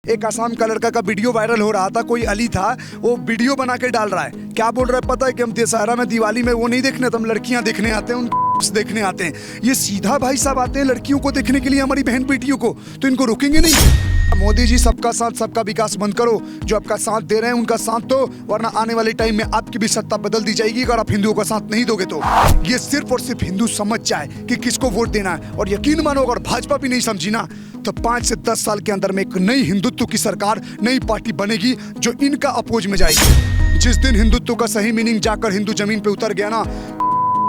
एक असम का लड़का का वीडियो वायरल हो रहा था, कोई अली था, वो वीडियो बना के डाल रहा है। क्या बोल रहा है पता है कि हम दशहरा में दिवाली में वो नहीं देखने, तो हम लड़कियां देखने आते हैं, उन देखने आते हैं। ये सीधा भाई साहब आते हैं लड़कियों को देखने के लिए, हमारी बहन बेटियों को, तो इनको रोकेंगे नहीं। मोदी जी सबका साथ सबका विकास बंद करो, जो आपका साथ दे रहे हैं उनका साथ दो, वरना आने वाले टाइम में आपकी भी सत्ता बदल दी जाएगी अगर आप हिंदुओं का साथ नहीं दोगे तो। ये सिर्फ और सिर्फ हिंदू समझ जाए कि किसको वोट देना है, और यकीन मानो अगर भाजपा भी नहीं समझी ना तो 5 से 10 साल के अंदर में एक नई हिंदुत्व की सरकार, नई पार्टी बनेगी जो इनका अपोज में जाएगी। जिस दिन हिंदुत्व का सही मीनिंग जाकर हिंदू जमीन पे उतर गया ना,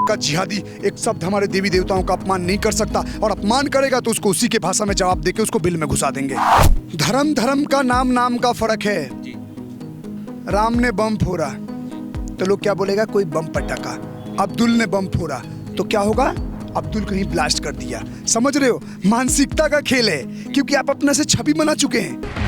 का जिहादी एक शब्द हमारे देवी देवताओं का अपमान नहीं कर सकता, और अपमान करेगा तो उसको उसी के भाषा में जवाब देके उसको बिल में घुसा देंगे। धर्म धर्म का नाम का फर्क है। राम ने बम फोड़ा तो लोग क्या बोलेगा, कोई बम पटाखा। अब्दुल ने बम फोड़ा तो क्या होगा, अब्दुल कहीं ब्लास्ट कर दिया। समझ रहे हो, मानसिकता का खेल है, क्योंकि आप अपने से छवि बना चुके हैं।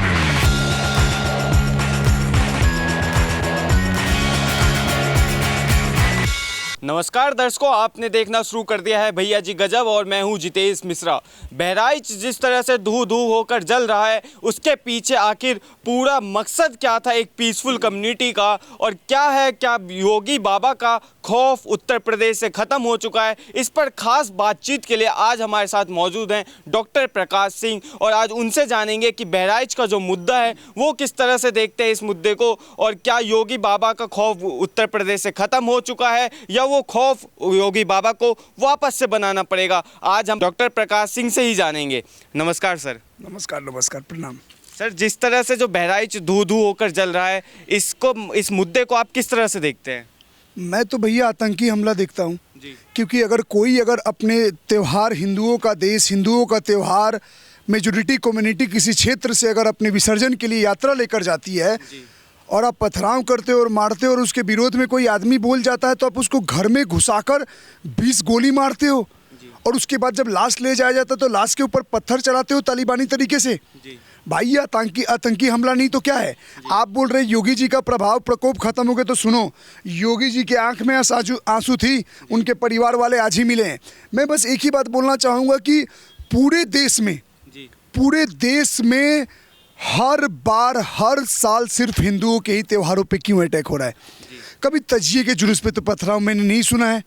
नमस्कार दर्शकों, आपने देखना शुरू कर दिया है भैया जी गजब, और मैं हूं जितेश मिश्रा। बहराइच जिस तरह से धू धू होकर जल रहा है, उसके पीछे आखिर पूरा मकसद क्या था एक पीसफुल कम्युनिटी का, और क्या योगी बाबा का खौफ उत्तर प्रदेश से ख़त्म हो चुका है। इस पर खास बातचीत के लिए आज हमारे साथ मौजूद हैं डॉक्टर प्रकाश सिंह, और आज उनसे जानेंगे कि बहराइच का जो मुद्दा है वो किस तरह से देखते हैं इस मुद्दे को, और क्या योगी बाबा का खौफ उत्तर प्रदेश से ख़त्म हो चुका है या वो खौफ योगी बाबा को वापस से बनाना पड़ेगा। आज हम डॉक्टर प्रकाश सिंह से ही जानेंगे। नमस्कार सर। नमस्कार, प्रणाम सर। जिस तरह से जो बहराइच धू धू होकर जल रहा है, इस मुद्दे को आप किस तरह से देखते हैं? मैं तो भैया आतंकी हमला देखता हूँ, क्योंकि अगर अपने त्यौहार, हिंदुओं का देश, हिंदुओं का त्यौहार, मेजॉरिटी कम्युनिटी किसी क्षेत्र से अगर अपने विसर्जन के लिए यात्रा लेकर जाती है और आप पथराव करते हो और मारते हो, और उसके विरोध में कोई आदमी बोल जाता है तो आप उसको घर में घुसाकर 20 गोली मारते हो, और उसके बाद जब लाश ले जाया जाता है तो लाश के ऊपर पत्थर चलाते हो तालिबानी तरीके से। भाई ये आतंकी हमला नहीं तो क्या है? आप बोल रहे योगी जी का प्रकोप खत्म हो गया, तो सुनो, योगी जी के आंख में आंसू थी, उनके परिवार वाले आज ही मिले हैं। मैं बस एक ही बात बोलना चाहूँगा कि पूरे देश में हर बार हर साल सिर्फ हिंदुओं के ही त्योहारों पे क्यों अटैक हो रहा है? कभी तजिए के जुलूस पे तो पथराव मैंने नहीं सुना है,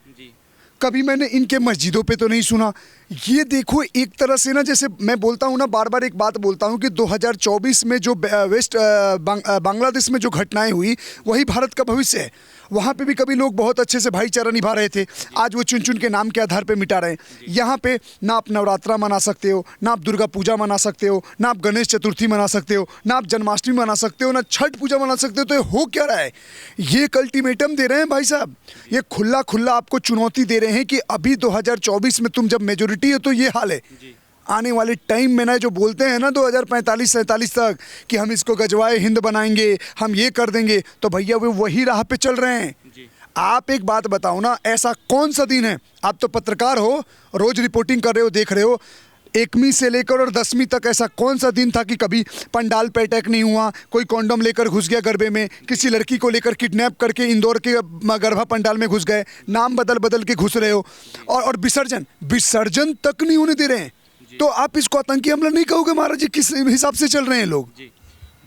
कभी मैंने इनके मस्जिदों पे तो नहीं सुना। ये देखो, एक तरह से ना, जैसे मैं बोलता हूँ ना, बार बार एक बात बोलता हूँ कि 2024 में जो बांग्लादेश में जो घटनाएं हुई वही भारत का भविष्य है। वहाँ पे भी कभी लोग बहुत अच्छे से भाईचारा निभा रहे थे, आज वो चुन चुन के नाम के आधार पे मिटा रहे हैं। यहाँ पे ना आप नवरात्रा मना सकते हो, ना आप दुर्गा पूजा मना सकते हो, ना आप गणेश चतुर्थी मना सकते हो, ना आप जन्माष्टमी मना सकते हो, ना छठ पूजा मना सकते हो। तो ये हो क्या रहा है? ये एक अल्टीमेटम दे रहे हैं भाई साहब, ये खुला आपको चुनौती दे रहे हैं कि अभी 2024 में तुम जब मेजोरिटी है तो ये हाल है। आने वाले टाइम में ना, जो बोलते हैं ना 2045-47 तक कि हम इसको गजवाए हिंद बनाएंगे, हम ये कर देंगे, तो भैया वो वही राह पे चल रहे हैं। आप एक बात बताओ ना, ऐसा कौन सा दिन है, आप तो पत्रकार हो, रोज रिपोर्टिंग कर रहे हो, देख रहे हो, 1वीं से लेकर और 10वीं तक ऐसा कौन सा दिन था कि कभी पंडाल पे अटैक नहीं हुआ, कोई कॉन्डोम लेकर घुस गया गरबे में, किसी लड़की को लेकर किडनैप करके इंदौर के गरबा पंडाल में घुस गए, नाम बदल के घुस रहे हो, और विसर्जन तक नहीं होने दे रहे हैं। तो आप इसको आतंकी हमला नहीं कहोगे महाराज जी? किस हिसाब से चल रहे हैं लोग?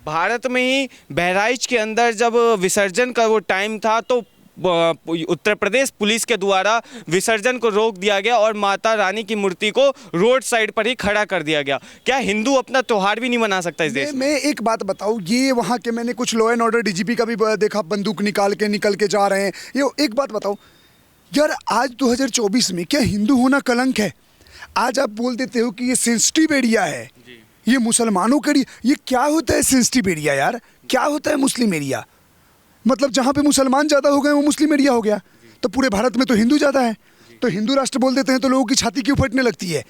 भारत में ही बहराइच के अंदर जब विसर्जन का वो टाइम था तो उत्तर प्रदेश पुलिस के द्वारा विसर्जन को रोक दिया गया और माता रानी की मूर्ति को रोड साइड पर ही खड़ा कर दिया गया। क्या हिंदू अपना त्योहार भी नहीं मना सकता इस देश में? मैं एक बात बताऊं, ये वहाँ के मैंने कुछ लॉ एंड ऑर्डर डीजीपी का भी देखा, बंदूक निकल के जा रहे हैं। ये एक बात बताओ यार, आज 2024 में क्या हिंदू होना कलंक है? आज आप बोल देते हो कि ये सेंसिटिव एरिया है, ये मुसलमानों का एरिया। ये क्या होता है सेंसिटिव एरिया यार? क्या होता है मुस्लिम एरिया? मतलब जहाँ पे मुसलमान ज़्यादा हो गए वो मुस्लिम एरिया हो गया, तो पूरे भारत में तो हिंदू ज़्यादा है, तो हिंदू राष्ट्र बोल देते हैं तो लोगों की छाती क्यों फटने लगती है?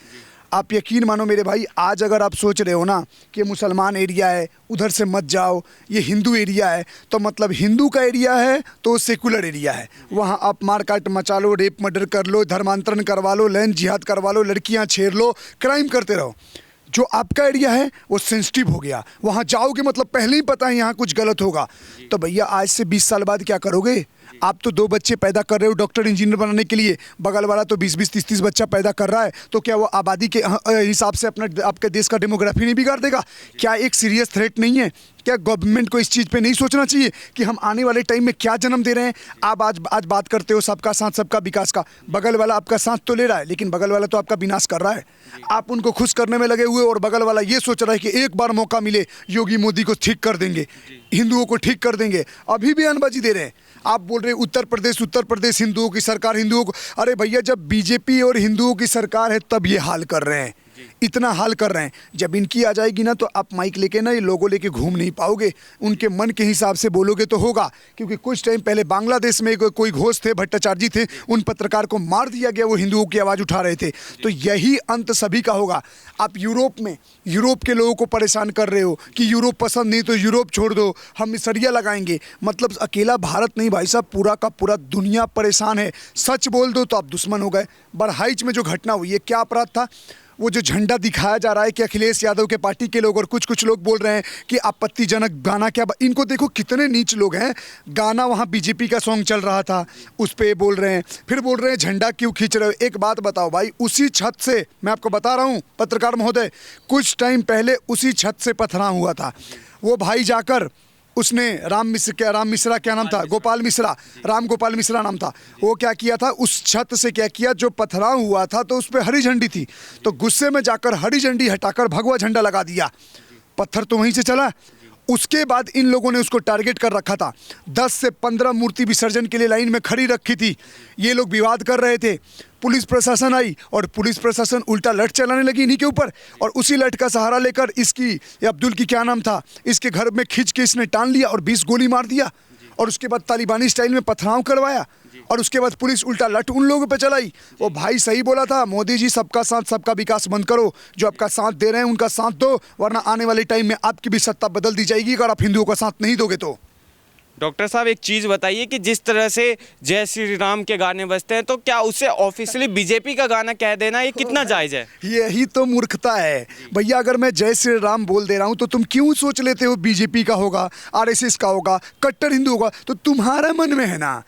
आप यकीन मानो मेरे भाई, आज अगर आप सोच रहे हो ना कि मुसलमान एरिया है, उधर से मत जाओ, ये हिंदू एरिया है, तो मतलब हिंदू का एरिया है तो सेकुलर एरिया है। वहाँ आप मारकाट मचा लो, रेप मर्डर कर लो, धर्मांतरण करवा लो, लैंड जिहाद करवा लो, लड़कियाँ छेड़ लो, क्राइम करते रहो। जो आपका एरिया है वो सेंसिटिव हो गया, वहाँ जाओगे मतलब पहले ही पता है यहाँ कुछ गलत होगा। तो भैया आज से 20 साल बाद क्या करोगे? आप तो 2 बच्चे पैदा कर रहे हो डॉक्टर इंजीनियर बनाने के लिए, बगल वाला तो 20-20, 30-30 बच्चा पैदा कर रहा है, तो क्या वो आबादी के हिसाब से अपना आपके देश का डेमोग्राफी नहीं बिगाड़ देगा? क्या एक सीरियस थ्रेट नहीं है? क्या गवर्नमेंट को इस चीज़ पे नहीं सोचना चाहिए कि हम आने वाले टाइम में क्या जन्म दे रहे हैं? आप आज बात करते हो सबका साथ सबका विकास का, बगल वाला आपका साथ तो ले रहा है लेकिन बगल वाला तो आपका विनाश कर रहा है। आप उनको खुश करने में लगे हुए और बगल वाला ये सोच रहा है कि एक बार मौका मिले योगी मोदी को ठीक कर देंगे, हिंदुओं को ठीक कर देंगे। अभी भी अनबाजी दे रहे हैं। आप बोल रहे हैं उत्तर प्रदेश हिंदुओं की सरकार, हिंदुओं को, अरे भैया जब बीजेपी और हिंदुओं की सरकार है तब ये हाल कर रहे हैं, इतना हाल कर रहे हैं। जब इनकी आ जाएगी ना तो आप माइक लेके ना ये लोगों लेके घूम नहीं पाओगे, उनके मन के हिसाब से बोलोगे तो होगा। क्योंकि कुछ टाइम पहले बांग्लादेश में कोई घोष थे, भट्टाचार्य थे, उन पत्रकार को मार दिया गया, वो हिंदुओं की आवाज़ उठा रहे थे। तो यही अंत सभी का होगा। आप यूरोप के लोगों को परेशान कर रहे हो कि यूरोप पसंद नहीं तो यूरोप छोड़ दो, हम मिसरिया लगाएंगे। मतलब अकेला भारत नहीं भाई साहब, पूरा का पूरा दुनिया परेशान है। सच बोल दो तो आप दुश्मन हो गए। बहराइच में जो घटना हुई है, क्या अपराध था? वो जो झंडा दिखाया जा रहा है कि अखिलेश यादव के पार्टी के लोग और कुछ लोग बोल रहे हैं कि आपत्तिजनक गाना, क्या इनको देखो कितने नीच लोग हैं। गाना वहाँ बीजेपी का सॉन्ग चल रहा था, उस पर बोल रहे हैं, फिर बोल रहे हैं झंडा क्यों खींच रहे हो। एक बात बताओ भाई, उसी छत से मैं आपको बता रहा हूँ पत्रकार महोदय, कुछ टाइम पहले उसी छत से पथराव हुआ था। वो भाई जाकर उसने राम मिश्रा क्या नाम था, राम गोपाल मिश्रा नाम था। वो क्या किया था, उस छत से क्या किया, जो पथराव हुआ था तो उस पर हरी झंडी थी, तो गुस्से में जाकर हरी झंडी हटाकर भगवा झंडा लगा दिया। पत्थर तो वहीं से चला। उसके बाद इन लोगों ने उसको टारगेट कर रखा था। 10 से 15 मूर्ति विसर्जन के लिए लाइन में खड़ी रखी थी। ये लोग विवाद कर रहे थे। पुलिस प्रशासन आई और पुलिस प्रशासन उल्टा लठ चलाने लगी इन्हीं के ऊपर, और उसी लठ का सहारा लेकर इसकी अब्दुल की क्या नाम था, इसके घर में खींच के इसने टान लिया और 20 गोली मार दिया, और उसके बाद तालिबानी स्टाइल में पथराव करवाया, और उसके बाद पुलिस उल्टा लठ उन लोगों पे चलाई। वो भाई सही बोला था मोदी जी, सबका साथ सबका विकास बंद करो। जो आपका साथ दे रहे हैं उनका साथ दो, वरना आने वाले टाइम में आपकी भी सत्ता बदल दी जाएगी अगर आप हिंदुओं का साथ नहीं दोगे तो। डॉक्टर साहब एक चीज़ बताइए कि जिस तरह से जय श्री राम के गाने बजते हैं, तो क्या उसे ऑफिशियली बीजेपी का गाना कह देना ये कितना जायज़ है? यही तो मूर्खता है भैया। अगर मैं जय श्री राम बोल दे रहा हूँ तो तुम क्यों सोच लेते हो बीजेपी का होगा, आरएसएस का होगा, कट्टर हिंदू होगा? तो तुम्हारा मन में है ना।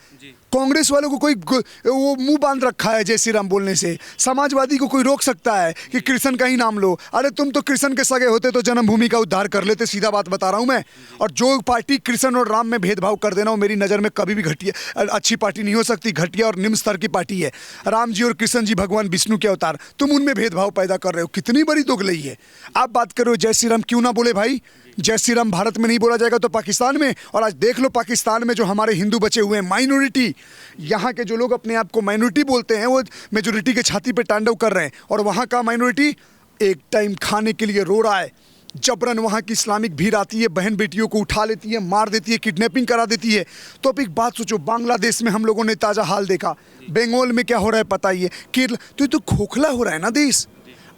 कांग्रेस वालों को कोई वो मुंह बांध रखा है जय श्री राम बोलने से। समाजवादी को कोई रोक सकता है कि कृष्ण का ही नाम लो? अरे तुम तो कृष्ण के सगे होते तो जन्मभूमि का उद्धार कर लेते, सीधा बात बता रहा हूँ मैं। और जो पार्टी कृष्ण और राम में भेदभाव कर देना, वो मेरी नज़र में कभी भी घटिया अच्छी पार्टी नहीं हो सकती। घटिया और निम्न स्तर की पार्टी है। राम जी और कृष्ण जी भगवान विष्णु के अवतार, तुम उनमें भेदभाव पैदा कर रहे हो। कितनी बड़ी दोगलई है। आप बात करो जय श्री राम क्यों ना बोले भाई? जय श्री राम भारत में नहीं बोला जाएगा तो पाकिस्तान में? और आज देख लो पाकिस्तान में जो हमारे हिंदू बचे हुए हैं, माइनॉरिटी, यहाँ के जो लोग अपने आप को माइनॉरिटी बोलते हैं वो मेजोरिटी के छाती पे तांडव कर रहे हैं। और वहाँ का माइनॉरिटी एक टाइम खाने के लिए रो रहा है। जबरन वहाँ की इस्लामिक भीड़ आती है, बहन बेटियों को उठा लेती है, मार देती है, किडनैपिंग करा देती है। तो अब एक बात सोचो, बांग्लादेश में हम लोगों ने ताज़ा हाल देखा, बंगाल में क्या हो रहा है पता ही है, केरल, तो ये तो खोखला हो रहा है ना देश।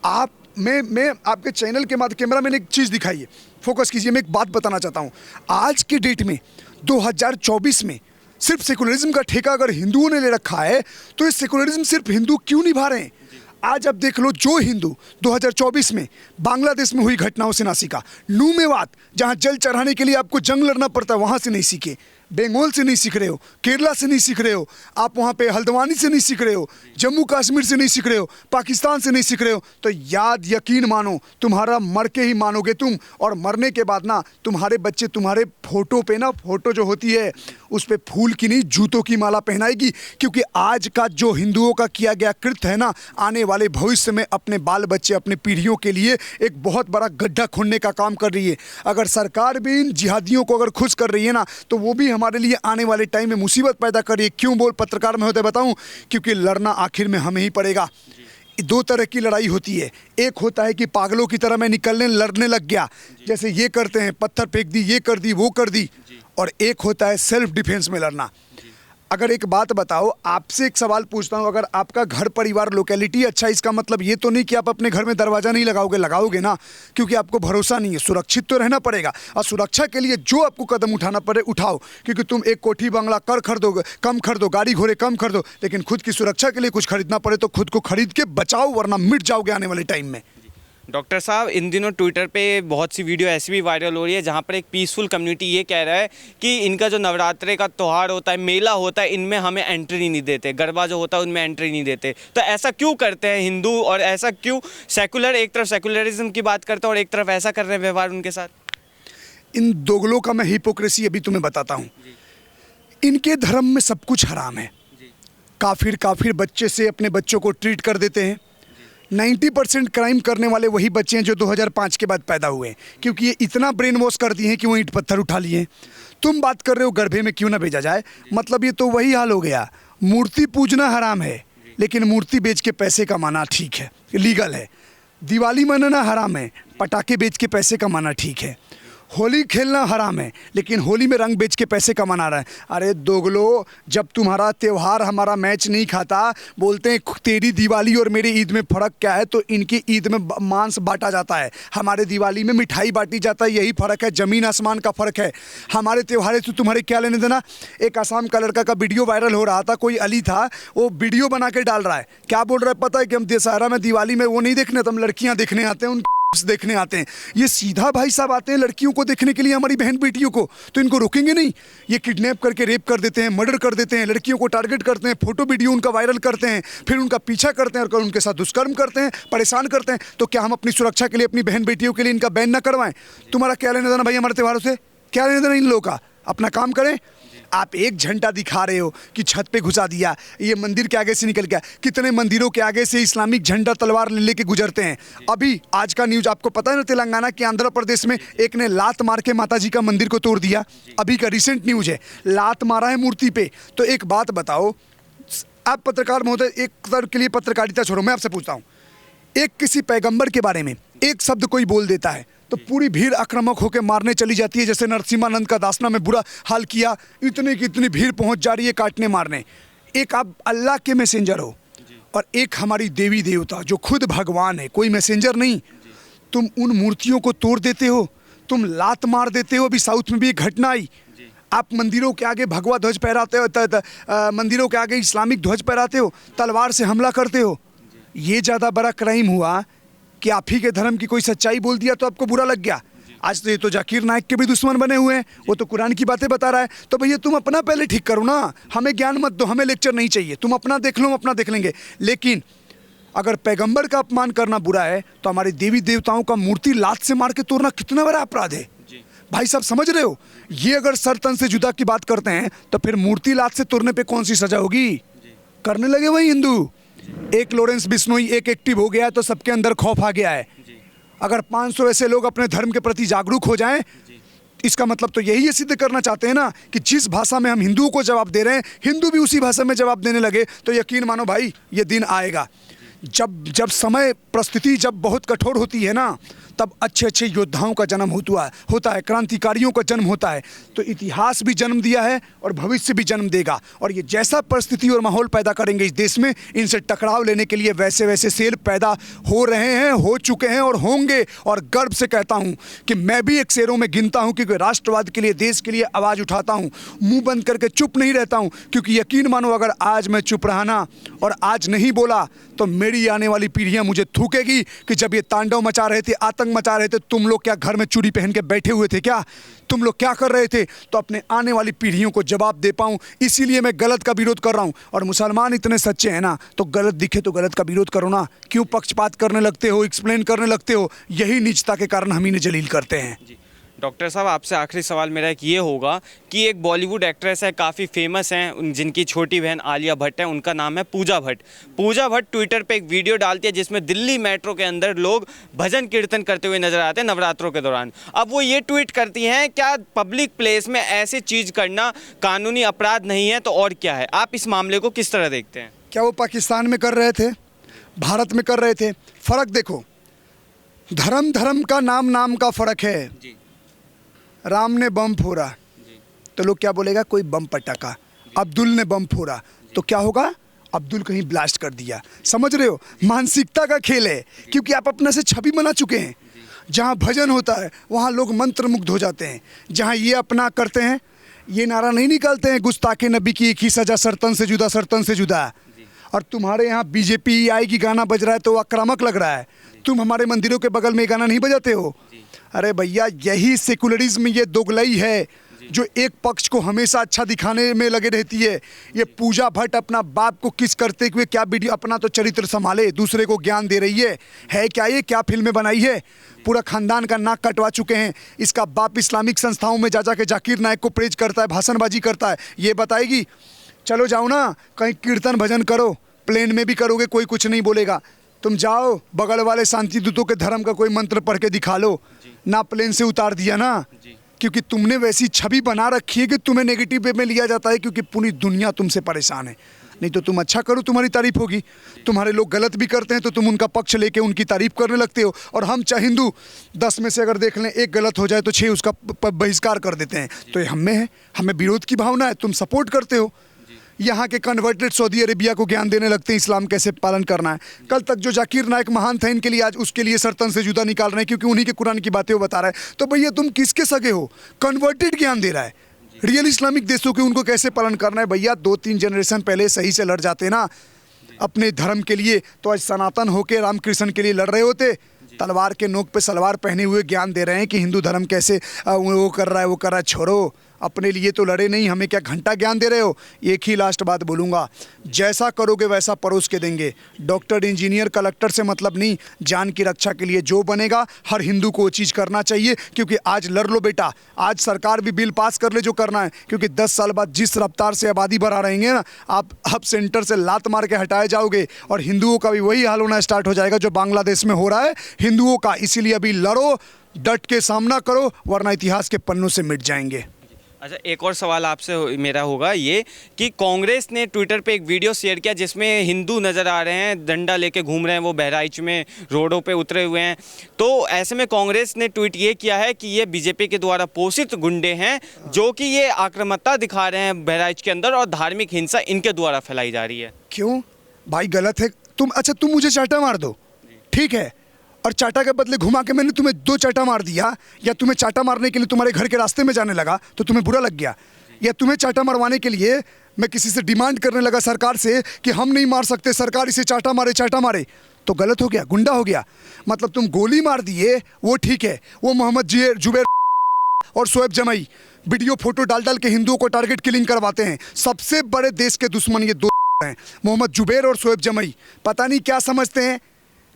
आप मैं आपके चैनल के माध्यम कैमरा मैंने एक चीज़ दिखाई है, फोकस कीजिए। मैं एक बात बताना चाहता हूँ, आज के डेट में 2024 में सिर्फ सेकुलरिज्म का ठेका अगर हिंदुओं ने ले रखा है तो ये सेकुलरिज्म सिर्फ हिंदू क्यों निभा रहे हैं? आज आप देख लो, जो हिंदू 2024 में बांग्लादेश में हुई घटनाओं से ना सीखा, नू मेवात जहाँ जल चढ़ाने के लिए आपको जंग लड़ना पड़ता है वहाँ से नहीं सीखे, बंगाल से नहीं सीख रहे हो, केरला से नहीं सीख रहे हो, आप वहाँ पे हल्द्वानी से नहीं सीख रहे हो, जम्मू कश्मीर से नहीं सीख रहे हो, पाकिस्तान से नहीं सीख रहे हो, तो याद यकीन मानो तुम्हारा मर के ही मानोगे तुम। और मरने के बाद ना तुम्हारे बच्चे तुम्हारे फोटो पे ना, फोटो जो होती है उस पर फूल की नहीं जूतों की माला पहनाएगी। क्योंकि आज का जो हिंदुओं का किया गया कृत्य है ना, आने वाले भविष्य में अपने बाल बच्चे, अपने पीढ़ियों के लिए एक बहुत बड़ा गड्ढा खोदने का काम कर रही है। अगर सरकार भी इन जिहादियों को अगर खुश कर रही है ना, तो वो भी हमारे लिए आने वाले टाइम में मुसीबत पैदा कर रही है। क्यों बोल पत्रकार में होते बताऊं? क्योंकि लड़ना आखिर में हमें ही पड़ेगा। दो तरह की लड़ाई होती है, एक होता है कि पागलों की तरह मैं निकलने लड़ने लग गया, जैसे ये करते हैं, पत्थर फेंक दी, ये कर दी, वो कर दी, और एक होता है सेल्फ डिफेंस में लड़ना। अगर एक बात बताओ, आपसे एक सवाल पूछता हूँ, अगर आपका घर परिवार लोकेलिटी अच्छा, इसका मतलब ये तो नहीं कि आप अपने घर में दरवाज़ा नहीं लगाओगे, लगाओगे ना, क्योंकि आपको भरोसा नहीं है। सुरक्षित तो रहना पड़ेगा, और सुरक्षा के लिए जो आपको कदम उठाना पड़े उठाओ। क्योंकि तुम एक कोठी बंगला कम खरीदो, गाड़ी घोड़े कम खरीदो, लेकिन खुद की सुरक्षा के लिए कुछ खरीदना पड़े तो खुद को खरीद के बचाओ, वरना मिट जाओगे आने वाले टाइम में। डॉक्टर साहब, इन दिनों ट्विटर पे बहुत सी वीडियो ऐसी भी वायरल हो रही है जहाँ पर एक पीसफुल कम्युनिटी ये कह रहा है कि इनका जो नवरात्रे का त्यौहार होता है, मेला होता है, इनमें हमें एंट्री नहीं देते, गरबा जो होता है उनमें एंट्री नहीं देते। तो ऐसा क्यों करते हैं हिंदू, और ऐसा क्यों सेकुलर, एक तरफ सेकुलरिज्म की बात करते हैं और एक तरफ ऐसा कर रहे हैं व्यवहार उनके साथ? इन दोगलों का मैं हिपोक्रेसी अभी तुम्हें बताता हूँ। इनके धर्म में सब कुछ हराम है। काफिर बच्चे से अपने बच्चों को ट्रीट कर देते हैं। 90% क्राइम करने वाले वही बच्चे हैं जो 2005 के बाद पैदा हुए हैं, क्योंकि ये इतना ब्रेन वॉश कर दिए हैं कि वो ईंट पत्थर उठा लिए हैं। तुम बात कर रहे हो गर्भे में क्यों ना भेजा जाए, मतलब ये तो वही हाल हो गया। मूर्ति पूजना हराम है, लेकिन मूर्ति बेच के पैसे कमाना ठीक है, लीगल है। दिवाली मनाना हराम है, पटाखे बेच के पैसे कमाना ठीक है। होली खेलना हराम है, लेकिन होली में रंग बेच के पैसे कमाना रहा है। अरे दोगलो, जब तुम्हारा त्यौहार हमारा मैच नहीं खाता, बोलते हैं तेरी दिवाली और मेरी ईद में फ़र्क क्या है, तो इनकी ईद में मांस बांटा जाता है, हमारे दिवाली में मिठाई बांटी जाता है। यही फ़र्क है, ज़मीन आसमान का फ़र्क है। हमारे त्यौहार से तुम्हारे क्या लेने देना। एक आसाम का लड़का का वीडियो वायरल हो रहा था, कोई अली था, वो वीडियो बना के डाल रहा है। क्या बोल रहा है पता है कि हम दशहरा में दिवाली में वो नहीं देखने, तो हम लड़कियाँ देखने आते हैं, उन देखने आते हैं। ये सीधा भाई साहब आते हैं लड़कियों को देखने के लिए, हमारी बहन बेटियों को, तो इनको रोकेंगे नहीं। ये किडनैप करके रेप कर देते हैं, मर्डर कर देते हैं, लड़कियों को टारगेट करते हैं, फोटो वीडियो उनका वायरल करते हैं, फिर उनका पीछा करते हैं और उनके साथ दुष्कर्म करते हैं, परेशान करते हैं। तो क्या हम अपनी सुरक्षा के लिए, अपनी बहन बेटियों के लिए इनका बैन ना करवाएं? तुम्हारा क्या लेना देना भाई हमारे त्योहारों से, क्या लेना देना इन लोगों का? अपना काम करें। आप एक झंडा दिखा रहे हो कि छत पे घुसा दिया, ये मंदिर के आगे से निकल गया। कितने मंदिरों के आगे से इस्लामिक झंडा तलवार लेके गुजरते हैं। अभी आज का न्यूज़ आपको पता है ना, तेलंगाना के आंध्र प्रदेश में एक ने लात मार के माताजी का मंदिर को तोड़ दिया। अभी का रिसेंट न्यूज़ है, लात मारा है मूर्ति पे। तो एक बात बताओ, आप पत्रकार महोदय, एक तरह के लिए पत्रकारिता छोड़ो, मैं आपसे पूछता हूँ, एक किसी पैगंबर के बारे में एक शब्द कोई बोल देता है तो पूरी भीड़ आक्रामक होकर मारने चली जाती है। जैसे नरसिम्हानंद का दासना में बुरा हाल किया, इतनी की इतनी भीड़ पहुंच जा रही है काटने मारने। एक आप अल्लाह के मैसेंजर हो और एक हमारी देवी देवता जो खुद भगवान है, कोई मैसेंजर नहीं। तुम उन मूर्तियों को तोड़ देते हो, तुम लात मार देते हो। अभी साउथ में भी एक घटना आई, आप मंदिरों के आगे भगवा ध्वज फहराते हो, मंदिरों के आगे इस्लामिक ध्वज फहराते हो, तलवार से हमला करते हो। ये ज़्यादा बड़ा क्राइम हुआ कि आप ही के धर्म की कोई सच्चाई बोल दिया तो आपको बुरा लग गया। आज तो ये तो जाकिर नाइक के भी दुश्मन बने हुए हैं, वो तो कुरान की बातें बता रहा है। तो भैया तुम अपना पहले ठीक करो ना, हमें ज्ञान मत दो, हमें लेक्चर नहीं चाहिए। तुम अपना देख लो, हम अपना देख लेंगे। लेकिन अगर पैगंबर का अपमान करना बुरा है, तो हमारे देवी देवताओं का मूर्ति लात से मार के तोड़ना कितना बड़ा अपराध है भाई साहब, समझ रहे हो? ये अगर सर तन से जुदा की बात करते हैं तो फिर मूर्ति लात से तोड़ने पे कौन सी सजा होगी? करने लगे वही हिंदू। एक लॉरेंस बिश्नोई एक एक्टिव हो गया तो सबके अंदर खौफ आ गया है। अगर 500 ऐसे लोग अपने धर्म के प्रति जागरूक हो जाएं, इसका मतलब तो यही ये सिद्ध करना चाहते हैं ना कि जिस भाषा में हम हिंदुओं को जवाब दे रहे हैं, हिंदू भी उसी भाषा में जवाब देने लगे, तो यकीन मानो भाई ये दिन आएगा। जब समय परिस्थिति जब बहुत कठोर होती है ना, तब अच्छे अच्छे योद्धाओं का जन्म होता है, क्रांतिकारियों का जन्म होता है। तो इतिहास भी जन्म दिया है और भविष्य भी जन्म देगा। और ये जैसा परिस्थिति और माहौल पैदा करेंगे इस देश में, इनसे टकराव लेने के लिए वैसे वैसे सेल पैदा हो रहे हैं, हो चुके हैं और होंगे। और गर्व से कहता हूँ कि मैं भी एक शेरों में गिनता हूँ, क्योंकि राष्ट्रवाद के लिए, देश के लिए आवाज़ उठाता हूँ। मुँह बंद करके चुप नहीं रहता हूँ, क्योंकि यकीन मानो अगर आज मैं चुप रहा ना और आज नहीं बोला, तो मेरी आने वाली पीढ़ियाँ मुझे थूकेगी कि जब ये तांडव मचा रहे थे, आतंक मचा रहे थे, तुम लोग क्या घर में चूड़ी पहन के बैठे हुए थे क्या? तुम लोग क्या कर रहे थे? तो अपने आने वाली पीढ़ियों को जवाब दे पाऊँ, इसीलिए मैं गलत का विरोध कर रहा हूँ। और मुसलमान इतने सच्चे हैं ना, तो गलत दिखे तो गलत का विरोध करो ना। क्यों पक्षपात करने लगते हो, एक्सप्लेन करने लगते हो? यही नीचता के कारण हम इन्हें जलील करते हैं। डॉक्टर साहब, आपसे आखिरी सवाल मेरा एक ये होगा कि एक बॉलीवुड एक्ट्रेस है, काफ़ी फेमस हैं, जिनकी छोटी बहन आलिया भट्ट है, उनका नाम है पूजा भट्ट। पूजा भट्ट ट्विटर पे एक वीडियो डालती है जिसमें दिल्ली मेट्रो के अंदर लोग भजन कीर्तन करते हुए नजर आते हैं नवरात्रों के दौरान। अब वो ये ट्वीट करती हैं, क्या पब्लिक प्लेस में ऐसी चीज़ करना कानूनी अपराध नहीं है तो और क्या है? आप इस मामले को किस तरह देखते हैं? क्या वो पाकिस्तान में कर रहे थे, भारत में कर रहे थे? फ़र्क देखो, धर्म का नाम का फ़र्क है। राम ने बम फोड़ा तो लोग क्या बोलेगा? कोई बम पटाखा। अब्दुल ने बम फोड़ा तो क्या होगा? अब्दुल कहीं ब्लास्ट कर दिया। समझ रहे हो? मानसिकता का खेल है, क्योंकि आप अपने से छवि बना चुके हैं। जहाँ भजन होता है वहाँ लोग मंत्र मुग्ध हो जाते हैं। जहाँ ये अपना करते हैं, ये नारा नहीं निकालते हैं, गुस्ताखे नबी की एक ही सजा, सरतन से जुदा, सरतन से जुदा। और तुम्हारे यहाँ बीजेपी आएगी गाना बज रहा है तो आक्रामक लग रहा है। तुम हमारे मंदिरों के बगल में ये गाना नहीं बजाते हो? अरे भैया, यही सेकुलरिज्म, ये दोगलई है जो एक पक्ष को हमेशा अच्छा दिखाने में लगे रहती है। ये पूजा भट्ट अपना बाप को किस करते हुए क्या वीडियो, अपना तो चरित्र संभाले, दूसरे को ज्ञान दे रही है क्या ये? क्या फिल्में बनाई है? पूरा खानदान का नाक कटवा चुके हैं। इसका बाप इस्लामिक संस्थाओं में जा के जाकिर नायक को प्रेज करता है, भाषणबाजी करता है। ये बताएगी? चलो जाओ ना, कहीं कीर्तन भजन करो, प्लेन में भी करोगे कोई कुछ नहीं बोलेगा। तुम जाओ बगल वाले शांति दूतों के धर्म का कोई मंत्र पढ़ के दिखा लो ना, प्लेन से उतार दिया ना, क्योंकि तुमने वैसी छवि बना रखी है कि तुम्हें नेगेटिव वे में लिया जाता है, क्योंकि पूरी दुनिया तुमसे परेशान है। नहीं तो तुम अच्छा करो, तुम्हारी तारीफ होगी। तुम्हारे लोग गलत भी करते हैं तो तुम उनका पक्ष लेके उनकी तारीफ करने लगते हो। और हम चाहे हिंदू 10 में से अगर देख लें एक गलत हो जाए तो 6 उसका बहिष्कार कर देते हैं। तो ये हमें है, हमें विरोध की भावना है, तुम सपोर्ट करते हो। यहाँ के कन्वर्टेड सऊदी अरेबिया को ज्ञान देने लगते हैं इस्लाम कैसे पालन करना है। कल तक जो जाकिर नायक महान था, इनके लिए आज उसके लिए सरतन से जुदा निकाल रहे हैं, क्योंकि उन्हीं के कुरान की बातें वो बता रहा है। तो भैया तुम किसके सगे हो? कन्वर्टेड ज्ञान दे रहा है। रियल इस्लामिक देशों के उनको कैसे पालन करना है? भैया 2-3 जनरेशन पहले सही से लड़ जाते ना अपने धर्म के लिए, तो आज सनातन होके रामकृष्ण के लिए लड़ रहे होते। तलवार के नोक पे सलवार पहने हुए ज्ञान दे रहे हैं कि हिंदू धर्म कैसे वो कर रहा है। छोड़ो, अपने लिए तो लड़े नहीं, हमें क्या घंटा ज्ञान दे रहे हो? एक ही लास्ट बात बोलूँगा, जैसा करोगे वैसा परोस के देंगे। डॉक्टर, इंजीनियर, कलेक्टर से मतलब नहीं, जान की रक्षा के लिए जो बनेगा हर हिंदू को वो चीज़ करना चाहिए। क्योंकि आज लड़ लो बेटा, आज सरकार भी बिल पास कर ले जो करना है, क्योंकि 10 साल बाद जिस रफ्तार से आबादी बढ़ा रहेंगे ना, आप सेंटर से लात मार के हटाए जाओगे और हिंदुओं का भी वही हाल होना स्टार्ट हो जाएगा जो बांग्लादेश में हो रहा है हिंदुओं का। इसीलिए अभी लड़ो, डट के सामना करो, वरना इतिहास के पन्नों से मिट जाएंगे। अच्छा, एक और सवाल आपसे मेरा होगा ये कि कांग्रेस ने ट्विटर पे एक वीडियो शेयर किया जिसमें हिंदू नज़र आ रहे हैं, डंडा लेके घूम रहे हैं, वो बहराइच में रोडों पे उतरे हुए हैं। तो ऐसे में कांग्रेस ने ट्वीट ये किया है कि ये बीजेपी के द्वारा पोषित गुंडे हैं जो कि ये आक्रामकता दिखा रहे हैं बहराइच के अंदर, और धार्मिक हिंसा इनके द्वारा फैलाई जा रही है। क्यों भाई? गलत है। तुम मुझे चाटा मार दो, ठीक है, और चाटा के बदले घुमा के मैंने तुम्हें 2 चाटा मार दिया, या तुम्हें चाटा मारने के लिए तुम्हारे घर के रास्ते में जाने लगा तो तुम्हें बुरा लग गया, या तुम्हें चाटा मरवाने के लिए मैं किसी से डिमांड करने लगा सरकार से कि हम नहीं मार सकते, सरकार इसे चाटा मारे, तो गलत हो गया, गुंडा हो गया। मतलब तुम गोली मार दिए वो ठीक है, वो मोहम्मद जुबैर और शोएब जमाई वीडियो फोटो डाल के हिंदुओं को टारगेट किलिंग करवाते हैं। सबसे बड़े देश के दुश्मन ये 2 हैं, मोहम्मद जुबैर और शोएब जमाई। पता नहीं क्या समझते हैं,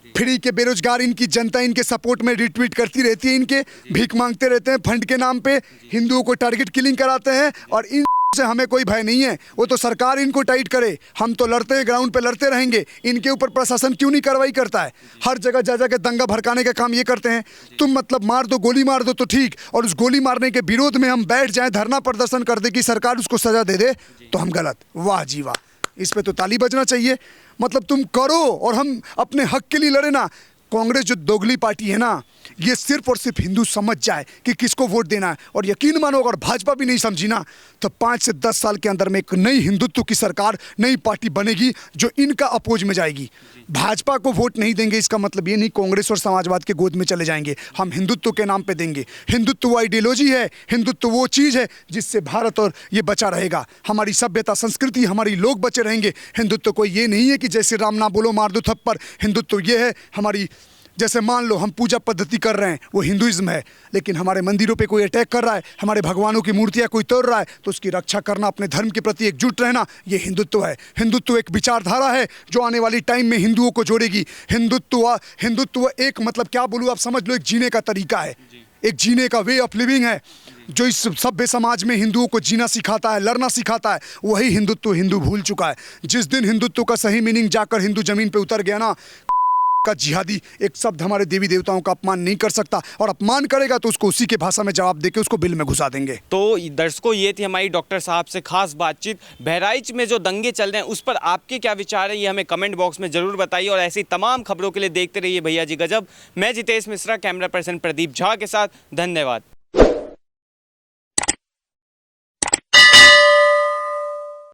फ्री के बेरोजगार इनकी जनता इनके सपोर्ट में रिट्वीट करती रहती है, इनके भीख मांगते रहते हैं फंड के नाम पे, हिंदुओं को टारगेट किलिंग कराते हैं। और इन से हमें कोई भय नहीं है, वो तो सरकार इनको टाइट करे, हम तो लड़ते हैं, ग्राउंड पे लड़ते रहेंगे। इनके ऊपर प्रशासन क्यों नहीं कार्रवाई करता है? हर जगह जा के दंगा भड़काने का काम ये करते हैं। तुम मतलब मार दो, गोली मार दो तो ठीक, और उस गोली मारने के विरोध में हम बैठ जाएं, धरना प्रदर्शन कर दे कि सरकार उसको सजा दे दे, तो हम गलत? वाह जी वाह, इस पे तो ताली बजना चाहिए। मतलब तुम करो और हम अपने हक के लिए लड़े ना। कांग्रेस जो दोगली पार्टी है ना, ये सिर्फ और सिर्फ हिंदू समझ जाए कि किसको वोट देना है। और यकीन मानो अगर भाजपा भी नहीं समझी ना, तो 5 से 10 साल के अंदर में एक नई हिंदुत्व की सरकार, नई पार्टी बनेगी जो इनका अपोज में जाएगी। भाजपा को वोट नहीं देंगे इसका मतलब ये नहीं कांग्रेस और समाजवाद के गोद में चले जाएंगे। हम हिंदुत्व के नाम पे देंगे। हिंदुत्व वो आइडियोलॉजी है, हिंदुत्व वो चीज़ है जिससे भारत और ये बचा रहेगा, हमारी सभ्यता संस्कृति, हमारी लोग बचे रहेंगे। हिंदुत्व कोई ये नहीं है कि जैसे राम ना बोलो मार दो थप्पड़। हिंदुत्व ये है हमारी, जैसे मान लो हम पूजा पद्धति कर रहे हैं वो हिंदुइज्म है, लेकिन हमारे मंदिरों पे कोई अटैक कर रहा है, हमारे भगवानों की मूर्तियां कोई तोड़ रहा है, तो उसकी रक्षा करना, अपने धर्म के प्रति एकजुट रहना, ये हिंदुत्व है। हिंदुत्व एक विचारधारा है जो आने वाली टाइम में हिंदुओं को जोड़ेगी। हिंदुत्व एक मतलब क्या बोलूँ, आप समझ लो, एक जीने का तरीका है, एक जीने का वे ऑफ लिविंग है जो इस सभ्य समाज में हिंदुओं को जीना सिखाता है, लड़ना सिखाता है। वही हिंदुत्व हिंदू भूल चुका है। जिस दिन हिंदुत्व का सही मीनिंग जाकर हिंदू जमीन पे उतर गया ना, का जिहादी एक शब्द हमारे देवी देवताओं का अपमान नहीं कर सकता, और अपमान करेगा तो उसको उसी के भाषा में जवाब देके उसको बिल में घुसा देंगे। तो दर्शकों, ये थी हमारी डॉक्टर साहब से खास बातचीत। बहराइच में जो दंगे चल रहे हैं उस पर आपके क्या विचार है, ये हमें कमेंट बॉक्स में जरूर बताइए। और ऐसी तमाम खबरों के लिए देखते रहिए भैया जी गजब। मैं जितेश मिश्रा, कैमरा पर्सन प्रदीप झा के साथ, धन्यवाद।